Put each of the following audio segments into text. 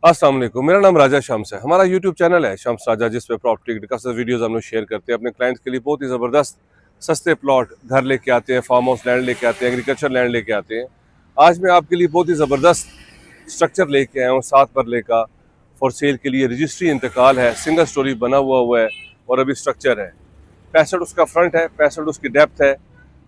अस्सलाम वालेकुम। मेरा नाम राजा शम्स है। हमारा यूट्यूब चैनल है शम्स राजा, जिस पे प्रॉपर्टी की कसरत वीडियोस हम लोग शेयर करते हैं। अपने क्लाइंट्स के लिए बहुत ही ज़बरदस्त सस्ते प्लॉट घर लेके आते हैं, फार्म हाउस लैंड लेके आते हैं, एग्रीकल्चर लैंड लेके आते हैं। आज मैं आपके लिए बहुत ही ज़बरदस्त स्ट्रक्चर लेके आया हूँ। 7 मरले का फॉर सेल के लिए रजिस्ट्री इंतकाल है, सिंगल स्टोरी बना हुआ है और अभी स्ट्रक्चर है। 65 उसका फ्रंट है, 65 उसकी डेप्थ है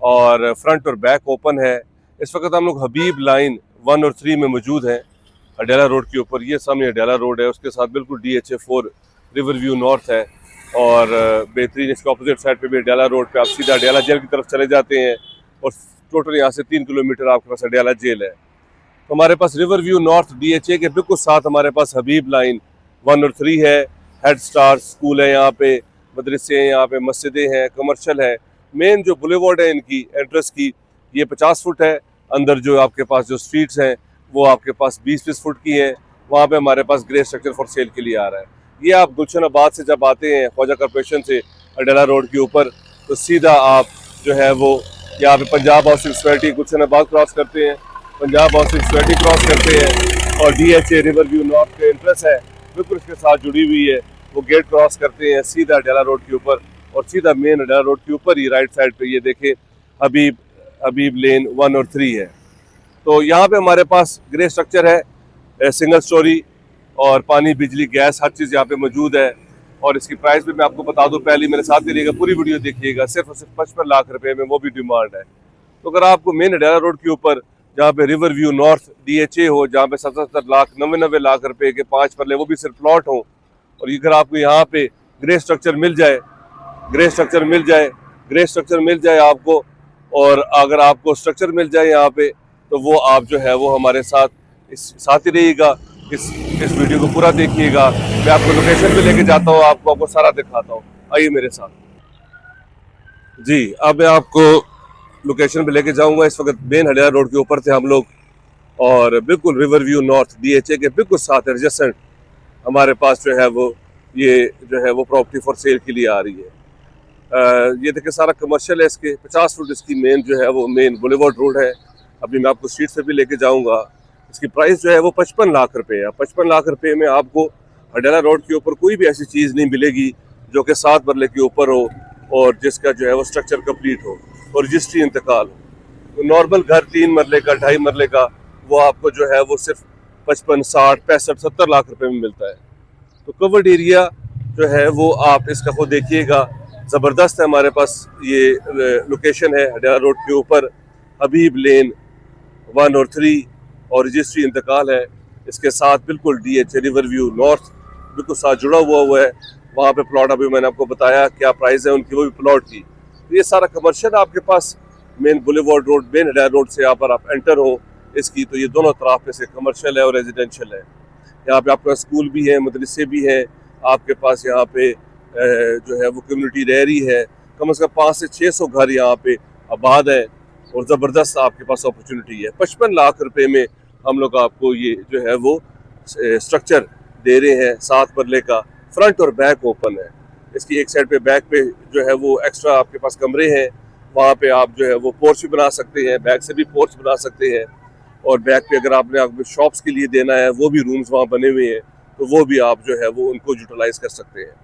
और फ्रंट और बैक ओपन है। इस वक्त हम लोग हबीब लाइन 1 और 3 में मौजूद हैं, अडेला रोड के ऊपर। ये सामने अडेला रोड है, उसके साथ बिल्कुल DHA 4 रिवर व्यू नॉर्थ है और बेहतरीन इसके अपोजिट साइड पे भी अडेला रोड पे आप सीधा अडेला जेल की तरफ चले जाते हैं और टोटल यहाँ से 3 किलोमीटर आपके पास अडेला जेल है। तो हमारे पास रिवर व्यू नॉर्थ DHA के बिल्कुल साथ हमारे पास हबीब लाइन 1 और 3 है। हेड स्टार स्कूल है, यहाँ पे मदरसे हैं, यहाँ पे मस्जिदें हैं, कमर्शियल है। मेन जो बुलेवार्ड है इनकी एंट्रेंस की, ये 50 फुट है। अंदर जो आपके पास जो स्ट्रीट्स हैं वो आपके पास 20-20 फुट की है। वहाँ पे हमारे पास ग्रे स्ट्रक्चर फॉर सेल के लिए आ रहा है। ये आप गुलशनाबाद से जब आते हैं ख्वाजा कॉर्पोरेशन से अडेला रोड के ऊपर, तो सीधा आप जो है वो यहाँ पे Punjab housing society Gulshanabad cross करते हैं, पंजाब हाउसिंग सोसाइटी क्रॉस करते हैं और DHA रिवर व्यू नॉर्थ का इंट्रेंस है बिल्कुल इसके साथ जुड़ी हुई है। वो गेट क्रॉस करते हैं सीधा अडेला रोड के ऊपर और सीधा मेन अडेला रोड के ऊपर ही राइट साइड पे ये देखे हबीब लेन 1 और 3 है। तो यहाँ पे हमारे पास ग्रे स्ट्रक्चर है, सिंगल स्टोरी और पानी बिजली गैस हर चीज़ यहाँ पे मौजूद है। और इसकी प्राइस भी मैं आपको बता दूँ, पहले मेरे साथ करिएगा, पूरी वीडियो देखिएगा। सिर्फ और सिर्फ 55 लाख रुपए में वो भी डिमांड है। तो अगर आपको मेन अडेला रोड के ऊपर जहाँ पे रिवर व्यू नॉर्थ DHA हो, जहाँ पे 77 लाख 99 लाख रुपए के 5 मरले वो भी सिर्फ प्लॉट हो, और अगर आपको यहाँ पे ग्रे स्ट्रक्चर मिल जाए, ग्रे स्ट्रक्चर मिल जाए, ग्रे स्ट्रक्चर मिल जाए आपको, और अगर आपको स्ट्रक्चर मिल जाए यहाँ पे, तो वो आप जो है वो हमारे साथ साथ ही रहिएगा। इस वीडियो को पूरा देखिएगा। मैं आपको लोकेशन पे लेके जाता हूँ, आपको सारा दिखाता हूँ। आइए मेरे साथ। जी, अब मैं आपको लोकेशन पे लेके जाऊंगा। इस वक्त मेन अडेला रोड के ऊपर थे हम लोग और बिल्कुल रिवर व्यू नॉर्थ DHA के बिल्कुल साथ एडजेसेंट हमारे पास जो है वो ये जो है वो प्रॉपर्टी फॉर सेल के लिए आ रही है। ये देखिए सारा कमर्शियल है। इसके 50 फुट इसकी मेन जो है वो मेन बुलेवार्ड रोड है। अभी मैं आपको स्ट्रीट से भी लेके जाऊंगा। इसकी प्राइस जो है वो 55 लाख रुपए है। 55 लाख रुपए में आपको अडेला रोड के ऊपर कोई भी ऐसी चीज़ नहीं मिलेगी जो कि 7 मरले के ऊपर हो और जिसका जो है वो स्ट्रक्चर कंप्लीट हो और रजिस्ट्री इंतकाल हो। तो नॉर्मल घर 3 मरले का 2.5 मरले का वो आपको जो है वो सिर्फ 55 60 65 70 लाख रुपए में मिलता है। तो कवर्ड एरिया जो है वो आप इसका खुद देखिएगा, ज़बरदस्त है। हमारे पास ये लोकेशन है अडेला रोड के ऊपर, हबीब लेन 1 और 3 और रजिस्ट्री इंतकाल है। इसके साथ बिल्कुल DHA रिवर व्यू नॉर्थ बिल्कुल साथ जुड़ा हुआ है। वहाँ पे प्लॉट अभी मैंने आपको बताया क्या प्राइस है उनकी, वो भी प्लॉट की। तो ये सारा कमर्शियल आपके पास मेन बुलेवार्ड रोड, मेन अडेला रोड से यहाँ पर आप एंटर हो इसकी, तो ये दोनों तरफ से कमर्शियल है और रेजिडेंशियल है। यहाँ पे आपका स्कूल भी है, मदरसे भी हैं। आपके पास यहाँ पे जो है वो कम्युनिटी रह रही है। कम से कम 500 से 600 घर यहाँ पे आबाद है और ज़बरदस्त आपके पास अपॉर्चुनिटी है। 55 लाख रुपए में हम लोग आपको ये जो है वो स्ट्रक्चर दे रहे हैं। 7 मरले का फ्रंट और बैक ओपन है। इसकी एक साइड पे बैक पे जो है वो एक्स्ट्रा आपके पास कमरे हैं, वहाँ पे आप जो है वो पोर्च भी बना सकते हैं, बैक से भी पोर्च बना सकते हैं। और बैक पे अगर आपने शॉप्स के लिए देना है वो भी रूम्स वहाँ बने हुए हैं, तो वो भी आप जो है वो उनको यूटिलाइज कर सकते हैं।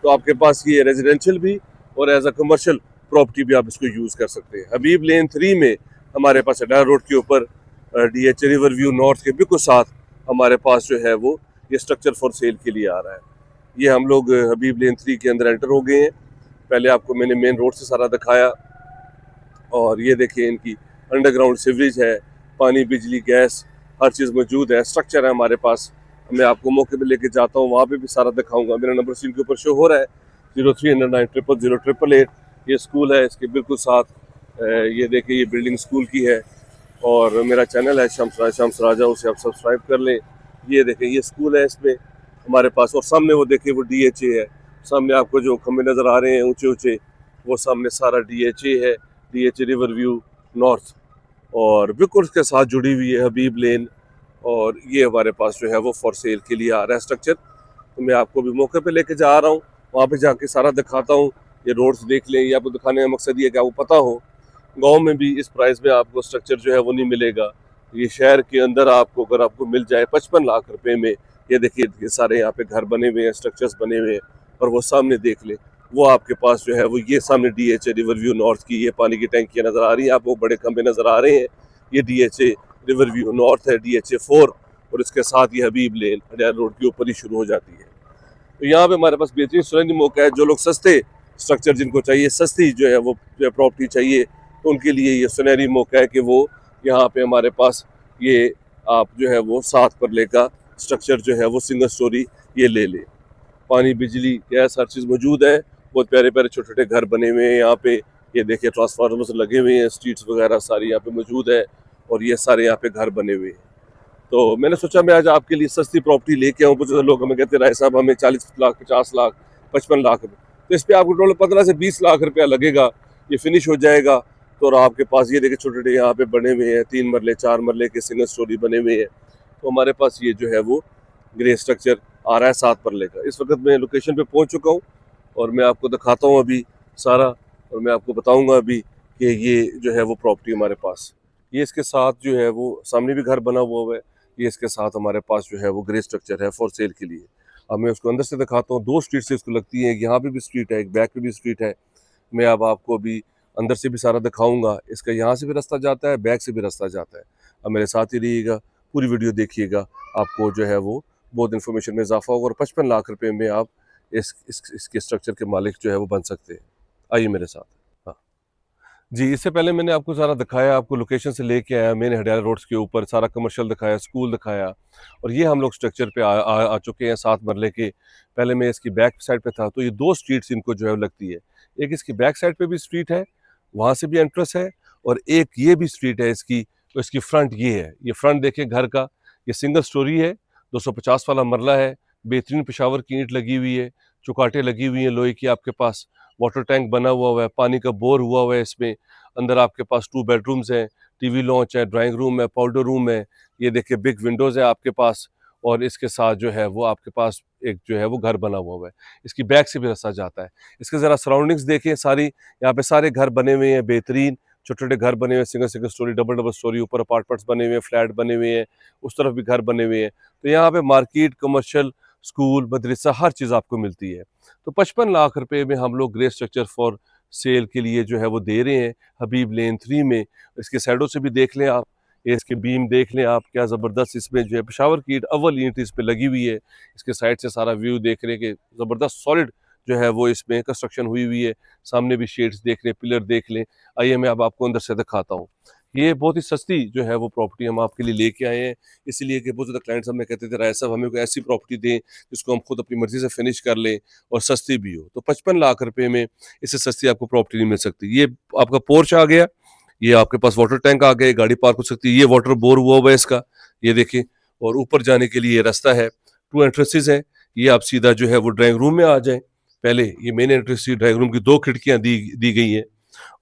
तो आपके पास ये रेजिडेंशियल भी और एज अ कमर्शियल प्रॉपर्टी भी आप इसको यूज़ कर सकते हैं। हबीब लेन 3 में हमारे पास अडेला रोड के ऊपर DHA रिवर व्यू नॉर्थ के बिल्कुल साथ हमारे पास जो है वो ये स्ट्रक्चर फॉर सेल के लिए आ रहा है। ये हम लोग हबीब लेन 3 के अंदर एंटर हो गए हैं। पहले आपको मैंने मेन रोड से सारा दिखाया और ये देखिए इनकी अंडरग्राउंड सीवरेज है, पानी बिजली गैस हर चीज़ मौजूद है। स्ट्रक्चर है हमारे पास। मैं आपको मौके पे लेके जाता हूँ, वहाँ पे भी सारा दिखाऊंगा। मेरा नंबर स्क्रीन के ऊपर शो हो रहा है 0309000888। ये स्कूल है, इसके बिल्कुल साथ ये देखिए ये बिल्डिंग स्कूल की है। और मेरा चैनल है शम्स राजा, उसे आप सब्सक्राइब कर लें। ये देखें ये स्कूल है इसमें हमारे पास, और सामने वो देखिए वो DHA है। सामने आपको जो खंभे नज़र आ रहे हैं ऊंचे ऊंचे, वो सामने सारा DHA है, DHA रिवर व्यू नॉर्थ, और बिल्कुल उसके साथ जुड़ी हुई है हबीब लेन। और ये हमारे पास जो है वो फॉर सेल के लिए आ रहा है स्ट्रक्चर। तो मैं आपको भी मौके पे लेके जा रहा हूँ, वहाँ पे जाके सारा दिखाता हूँ। ये रोड्स देख लें, ये आपको दिखाने का मकसद ये है कि आपको पता हो गांव में भी इस प्राइस में आपको स्ट्रक्चर जो है वो नहीं मिलेगा। ये शहर के अंदर आपको अगर आपको मिल जाए 55 लाख रुपए में, ये देखिए ये सारे यहाँ पे घर बने हुए हैं, स्ट्रक्चर्स बने हुए हैं, और वो सामने देख ले, वो आपके पास जो है वो ये सामने DHA रिवर व्यू नॉर्थ की ये पानी की टैंकियाँ नज़र आ रही हैं आपको, बड़े खंभे नज़र आ रहे हैं, ये DHA रिवर व्यू नॉर्थ है, DHA 4, और इसके साथ ये हबीब लेन अडयार रोड के ऊपर ही शुरू हो जाती है। तो यहाँ पे हमारे पास बेहतरीन सुरंग मौका है। जो लोग सस्ते स्ट्रक्चर जिनको चाहिए, सस्ती जो है वो प्रॉपर्टी चाहिए, तो उनके लिए ये सुनहरी मौका है कि वो यहाँ पे हमारे पास ये आप जो है वो 7 परले का स्ट्रक्चर जो है वो सिंगल स्टोरी ये ले ले। पानी, बिजली, गैस हर चीज़ मौजूद है। बहुत प्यारे प्यारे छोटे छोटे घर बने हुए हैं यहाँ पे, ये देखिए ट्रांसफार्मर्स लगे हुए हैं, स्ट्रीट्स वगैरह सारी यहाँ पे मौजूद है, और ये सारे यहाँ पे घर बने हुए हैं। तो मैंने सोचा मैं आज आपके लिए सस्ती प्रॉपर्टी लेके आऊँ। बहुत लोग हमें कहते राय साहब हमें 40 लाख, 50 लाख, 55 लाख रुपये, तो इस पर आपको टोटल 15 से 20 लाख रुपया लगेगा, ये फिनिश हो जाएगा। तो और आपके पास ये देखिए छोटे छोटे यहाँ पे बने हुए हैं, 3 मरले 4 मरले के सिंगल स्टोरी बने हुए हैं। तो हमारे पास ये जो है वो ग्रे स्ट्रक्चर आ रहा है 7 परले का। इस वक्त मैं लोकेशन पे पहुंच चुका हूँ, और मैं आपको दिखाता हूँ अभी सारा, और मैं आपको बताऊंगा अभी कि ये जो है वो प्रॉपर्टी हमारे पास, ये इसके साथ जो है वो सामने भी घर बना हुआ है, ये इसके साथ हमारे पास जो है वो ग्रे स्ट्रक्चर है फॉर सेल के लिए। अब मैं उसको अंदर से दिखाता हूँ। 2 स्ट्रीट से इसको लगती है, यहाँ पे भी स्ट्रीट है, एक बैक पे भी स्ट्रीट है। मैं अब आपको अभी अंदर से भी सारा दिखाऊंगा। इसका यहाँ से भी रास्ता जाता है, बैक से भी रास्ता जाता है। अब मेरे साथ ही रहिएगा, पूरी वीडियो देखिएगा, आपको जो है वो बहुत इन्फॉर्मेशन में इजाफा होगा, और 55 लाख रुपए में आप इसके स्ट्रक्चर के मालिक जो है वो बन सकते हैं। आइए मेरे साथ। हाँ जी, इससे पहले मैंने आपको सारा दिखाया, आपको लोकेशन से लेके आया, मैंने हडियाला रोड्स के ऊपर सारा कमर्शियल दिखाया, स्कूल दिखाया, और ये हम लोग स्ट्रक्चर पे आ चुके हैं 7 मरले के। पहले मैं इसकी बैक साइड पे था, तो ये 2 स्ट्रीट्स इनको जो है लगती है। एक इसकी बैक साइड पे भी स्ट्रीट है, वहाँ से भी एंट्रेंस है, और एक ये भी स्ट्रीट है इसकी, तो इसकी फ्रंट ये है। ये फ्रंट देखिए घर का, ये सिंगल स्टोरी है, 250 वाला मरला है, बेहतरीन पेशावर की ईंट लगी हुई है, चौकाटें लगी हुई हैं लोहे की, आपके पास वाटर टैंक बना हुआ है, पानी का बोर हुआ है इसमें। अंदर आपके पास 2 बेडरूम्स हैं, टीवी लॉन्च है, ड्राइंग रूम है, पाउडर रूम है, ये देखिए बिग विंडोज़ है आपके पास, और इसके साथ जो है वो आपके पास एक जो है वो घर बना हुआ है। इसकी बैक से भी रास्ता जाता है। इसके ज़रा सराउंडिंग्स देखें सारी, यहाँ पे सारे घर बने हुए हैं बेहतरीन, छोटे छोटे घर बने हुए हैं, single single storey, double double storey, ऊपर अपार्टमेंट्स बने हुए हैं, फ्लैट बने हुए हैं, उस तरफ भी घर बने हुए हैं। तो यहाँ पे मार्केट, कमर्शियल, स्कूल, मदरसा हर चीज़ आपको मिलती है। तो 55 लाख रुपए में हम लोग ग्रे स्ट्रक्चर फॉर सेल के लिए जो है वो दे रहे हैं हबीब लेन 3 में। इसके साइडों से भी देख लें आप, ये इसके बीम देख लें आप, क्या ज़बरदस्त इसमें जो है पेशावर की अव्वल ईंट इस पे लगी हुई है। इसके साइड से सारा व्यू देख रहे हैं कि ज़बरदस्त सॉलिड जो है वो इसमें कंस्ट्रक्शन हुई हुई है। सामने भी शेड्स देख लें, पिलर देख लें। आइए मैं अब आपको अंदर से दिखाता हूँ। ये बहुत ही सस्ती जो है वो प्रॉपर्टी हम आपके लिए लेके आए हैं, इसलिए कि बहुत ज़्यादा क्लाइंट्स हमें कहते थे राय साहब हमें कोई ऐसी प्रॉपर्टी दें जिसको हम खुद अपनी मर्जी से फिनिश कर लें और सस्ती भी हो। तो 55 लाख रुपए में इससे सस्ती आपको प्रॉपर्टी नहीं मिल सकती। ये आपका पोर्च आ गया, ये आपके पास वाटर टैंक आ गया, गाड़ी पार्क हो सकती है, ये वाटर बोर हुआ हुआ है इसका, ये देखिए, और ऊपर जाने के लिए रास्ता है, 2 एंट्रेंसेस हैं। ये आप सीधा जो है वो ड्राइंग रूम में आ जाएं। पहले ये मेन एंट्रेंस थी, ड्राइंग रूम की 2 खिड़कियां दी गई हैं,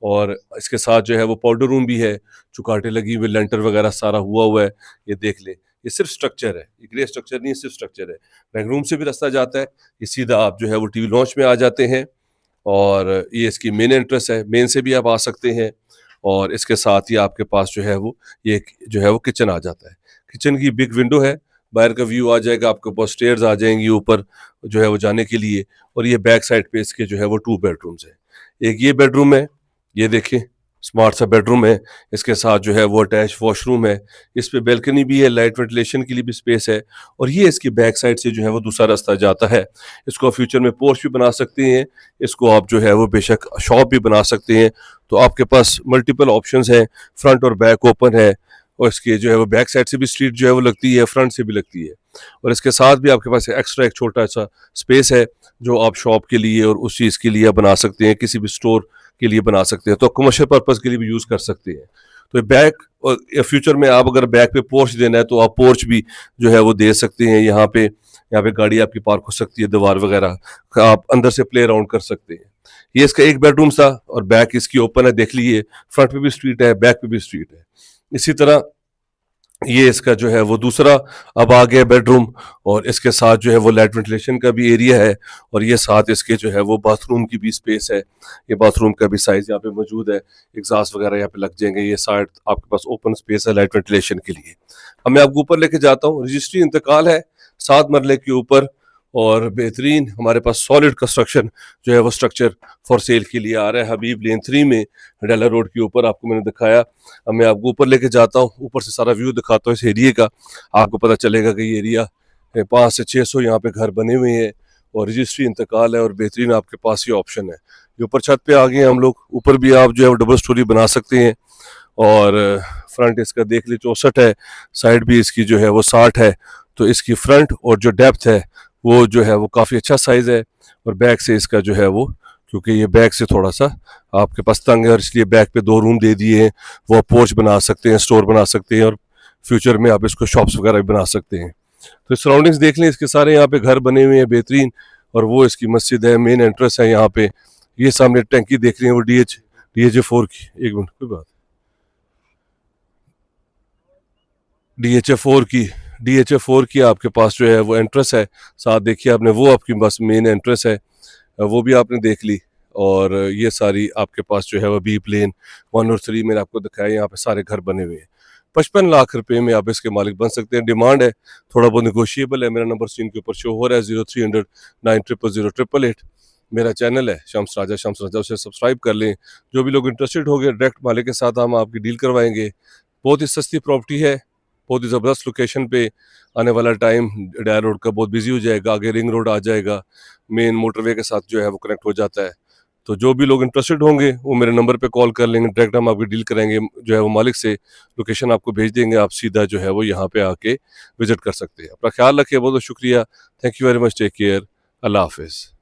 और इसके साथ जो है वो पाउडर रूम भी है, चुकाटे लगी हुई, लेंटर वगैरह सारा हुआ है। ये देख ले, ये सिर्फ स्ट्रक्चर है, ये ग्रे स्ट्रक्चर नहीं है, सिर्फ स्ट्रक्चर है। ड्राइंग रूम से भी रास्ता जाता है, ये सीधा आप जो है वो टीवी लॉन्च में आ जाते हैं, और ये इसकी मेन एंट्रेंस है, मेन से भी आप आ सकते हैं। और इसके साथ ही आपके पास जो है वो ये जो है वो किचन आ जाता है। किचन की बिग विंडो है, बाहर का व्यू आ जाएगा, आपके पास स्टेयर्स आ जाएंगी ऊपर जो है वो जाने के लिए। और ये बैक साइड पे इसके जो है वो 2 बेडरूम्स हैं। एक ये बेडरूम है, ये देखिए स्मार्ट सा बेडरूम है, इसके साथ जो है वो अटैच वॉशरूम है, इस पे बैल्कनी भी है, लाइट वेंटिलेशन के लिए भी स्पेस है। और ये इसकी बैक साइड से जो है वो दूसरा रास्ता जाता है। इसको फ्यूचर में पोर्च भी बना सकते हैं, इसको आप जो है वो बेशक शॉप भी बना सकते हैं। तो आपके पास मल्टीपल ऑप्शंस हैं, फ्रंट और बैक ओपन है, और इसके जो है वो बैक साइड से भी स्ट्रीट जो है वो लगती है, फ्रंट से भी लगती है। और इसके साथ भी आपके पास एक्स्ट्रा एक छोटा सा स्पेस है जो आप शॉप के लिए और उस चीज़ के लिए बना सकते हैं, किसी भी स्टोर के लिए बना सकते हैं, तो कमर्शियल पर्पज़ के लिए भी यूज़ कर सकते हैं। तो बैक, और फ्यूचर में आप अगर बैक पे पोर्च देना है तो आप पोर्च भी जो है वो दे सकते हैं। यहाँ पे गाड़ी आपकी पार्क हो सकती है, दीवार वगैरह आप अंदर से प्ले अराउंड कर सकते हैं। ये इसका एक बेडरूम था, और बैक इसकी ओपन है, देख लीजिए, फ्रंट पे भी स्ट्रीट है, बैक पे भी स्ट्रीट है। इसी तरह ये इसका जो है वो दूसरा अब आ गया बेडरूम, और इसके साथ जो है वो लाइट वेंटिलेशन का भी एरिया है, और ये साथ इसके जो है वो बाथरूम की भी स्पेस है। ये बाथरूम का भी साइज यहाँ पे मौजूद है, एग्जॉस्ट वगैरह यहाँ पे लग जाएंगे। ये साइड आपके पास ओपन स्पेस है लाइट वेंटिलेशन के लिए। अब मैं आपको ऊपर लेके जाता हूँ। रजिस्ट्री इंतकाल है 7 मरले के ऊपर, और बेहतरीन हमारे पास सॉलिड कंस्ट्रक्शन जो है वो स्ट्रक्चर फॉर सेल के लिए आ रहा है हबीब लेन 3 में, डेला रोड के ऊपर। आपको मैंने दिखाया। अब मैं आपको ऊपर लेके जाता हूँ, ऊपर से सारा व्यू दिखाता हूँ इस एरिया का। आपको पता चलेगा कि ये एरिया 500 से 600 यहाँ पे घर बने हुए हैं, और रजिस्ट्री इंतकाल है, और बेहतरीन आपके पास ये ऑप्शन है। ये ऊपर छत पे आ गए हैं हम लोग। ऊपर भी आप जो है वो डबल स्टोरी बना सकते हैं, और फ्रंट इसका देख ली 64 है, साइड भी इसकी जो है वो 60 है। तो इसकी फ्रंट और जो डेप्थ है वो जो है वो काफ़ी अच्छा साइज़ है। और बैक से इसका जो है वो, क्योंकि ये बैक से थोड़ा सा आपके पास तंग है, और इसलिए बैक पे 2 रूम दे दिए हैं। वो आप पोर्च बना सकते हैं, स्टोर बना सकते हैं, और फ्यूचर में आप इसको शॉप्स वगैरह भी बना सकते हैं। तो सराउंडिंग्स देख लें, इसके सारे यहाँ पे घर बने हुए हैं बेहतरीन। और वो इसकी मस्जिद है, मेन एंट्रेंस है यहाँ पे। ये सामने टैंकी देख रही है वो DHA4 की, एक मिनट कोई बात, DHA4 की, DHA4 की आपके पास जो है वो एंट्रेंस है। साथ देखिए आपने, वो आपकी बस मेन एंट्रेंस है, वो भी आपने देख ली। और ये सारी आपके पास जो है वो बी प्लेन 1 और 3 मैंने आपको दिखाया। यहाँ पे सारे घर बने हुए हैं। 55 लाख रुपए में आप इसके मालिक बन सकते हैं। डिमांड है थोड़ा बहुत निगोशिएबल है। मेरा नंबर स्क्रीन के ऊपर शो हो रहा है 0300 9000 888। मेरा चैनल है शम्स राजा, शम्स राजा, उसे सब्सक्राइब कर लें। जो भी लोग इंटरेस्टेड हो गए, डायरेक्ट मालिक के साथ हम आपकी डील करवाएंगे। बहुत ही सस्ती प्रॉपर्टी है, बहुत ही ज़बरदस्त लोकेशन पे। आने वाला टाइम डायर रोड का बहुत बिजी हो जाएगा, आगे रिंग रोड आ जाएगा, मेन मोटरवे के साथ जो है वो कनेक्ट हो जाता है। तो जो भी लोग इंटरेस्टेड होंगे वो मेरे नंबर पे कॉल कर लेंगे, डायरेक्ट हम आपकी डील करेंगे। जो है वो मालिक से लोकेशन आपको भेज देंगे, आप सीधा जो है वो यहाँ पे आके विजिट कर सकते हैं। अपना ख्याल रखिए, बहुत बहुत शुक्रिया। Thank you very much, take care, अल्लाह हाफिज़।